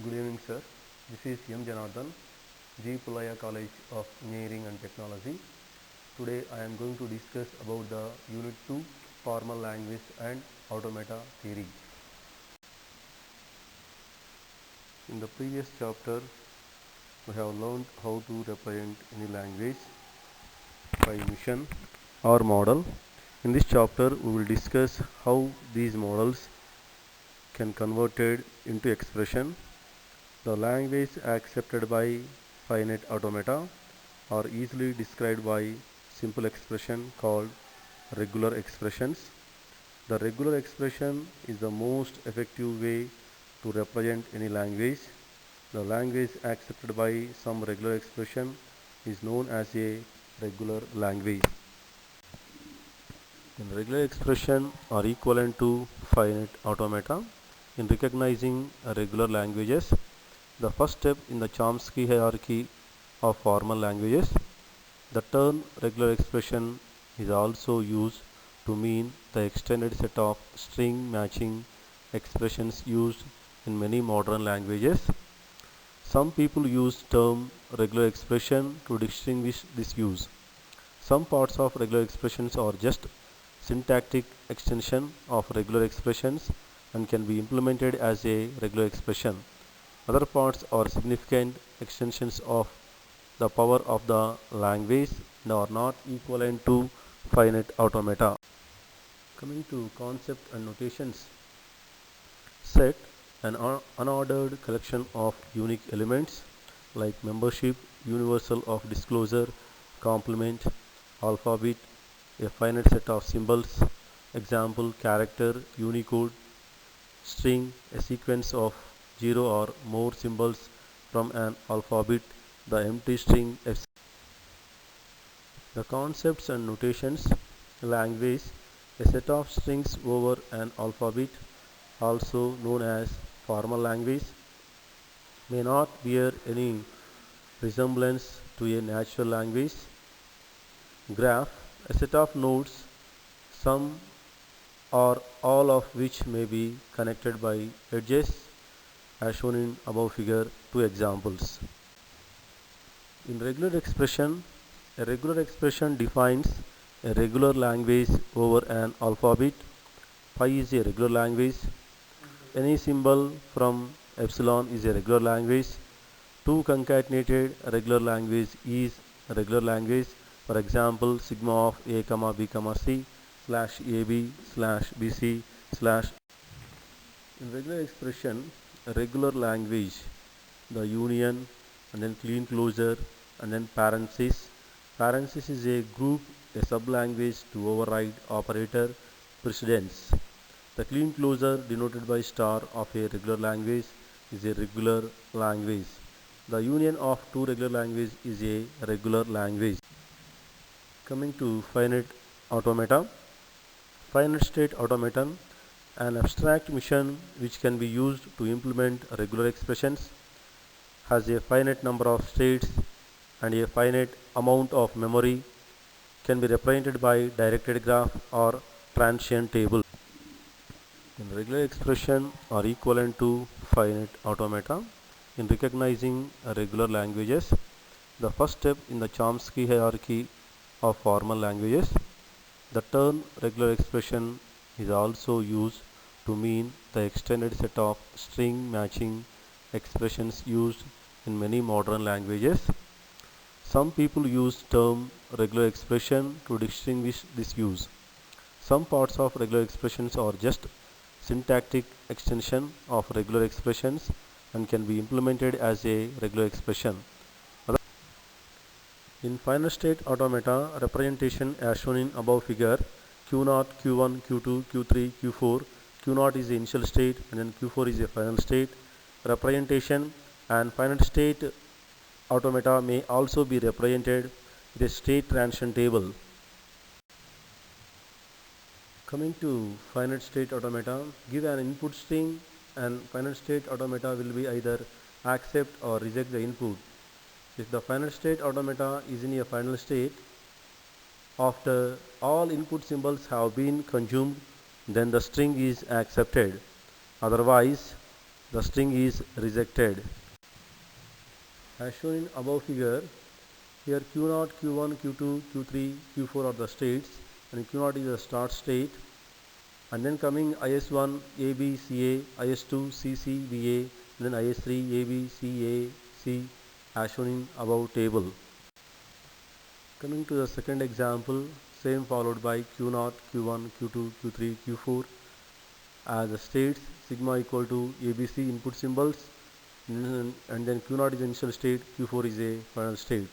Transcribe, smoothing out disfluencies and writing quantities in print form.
Good evening, sir. This is M. Janardhan, G. Pulaya College of Engineering and Technology. Today I am going to discuss about the Unit 2 Formal Language and Automata Theory. In the previous chapter, we have learned how to represent any language by mission or model. In this chapter, we will discuss how these models can converted into expression. The language accepted by finite automata are easily described by simple expression called regular expressions. The regular expression is the most effective way to represent any language. The language accepted by some regular expression is known as a regular language. In regular expression are equivalent to finite automata. In recognizing regular languages, the first step in the Chomsky hierarchy of formal languages, the term regular expression is also used to mean the extended set of string matching expressions used in many modern languages. Some people use term regular expression to distinguish this use. Some parts of regular expressions are just syntactic extension of regular expressions and can be implemented as a regular expression. Other parts are significant extensions of the power of the language and are not equivalent to finite automata. Coming to concept and notations, set an unordered collection of unique elements like membership, universal of disclosure, complement, alphabet, a finite set of symbols, example, character, Unicode, string, a sequence of 0 or more symbols from an alphabet, the empty string, etc. The concepts and notations, language, a set of strings over an alphabet, also known as formal language, may not bear any resemblance to a natural language. Graph, a set of nodes, some or all of which may be connected by edges, as shown in above figure. Two examples. In regular expression, a regular expression defines a regular language over an alphabet. Pi is a regular language. Any symbol from epsilon is a regular language. Two concatenated regular language is a regular language. For example, sigma of a comma b comma c slash ab slash bc slash. In regular expression, a regular language, the union and then clean closure and then parenthesis. Parenthesis is a group, a sublanguage to override operator precedence. The clean closure denoted by star of a regular language is a regular language. The union of two regular languages is a regular language. Coming to finite automata. Finite state automaton, an abstract mission which can be used to implement regular expressions, has a finite number of states and a finite amount of memory, can be represented by directed graph or transient table. In regular expression are equivalent to finite automata. In recognizing regular languages, the first step in the Chomsky hierarchy of formal languages, the term regular expression is also used to mean the extended set of string matching expressions used in many modern languages. Some people use term regular expression to distinguish this use. Some parts of regular expressions are just syntactic extension of regular expressions and can be implemented as a regular expression. In final state automata representation as shown in above figure, Q0, Q1, Q2, Q3, Q4, Q0 is the initial state and then Q4 is a final state representation, and final state automata may also be represented with a state transition table. Coming to finite state automata, give an input string and finite state automata will be either accept or reject the input. If the final state automata is in a final state, after all input symbols have been consumed, then the string is accepted. Otherwise, the string is rejected. As shown in above figure, here Q0, Q1, Q2, Q3, Q4 are the states, and Q0 is the start state, and then coming IS1 AB CA, IS2 CC BA, then IS3 AB CA C as shown in above table. Coming to the second example, same followed by Q0, Q1, Q2, Q3, Q4 as the states, sigma equal to ABC input symbols, and then Q0 is initial state, Q4 is a final state.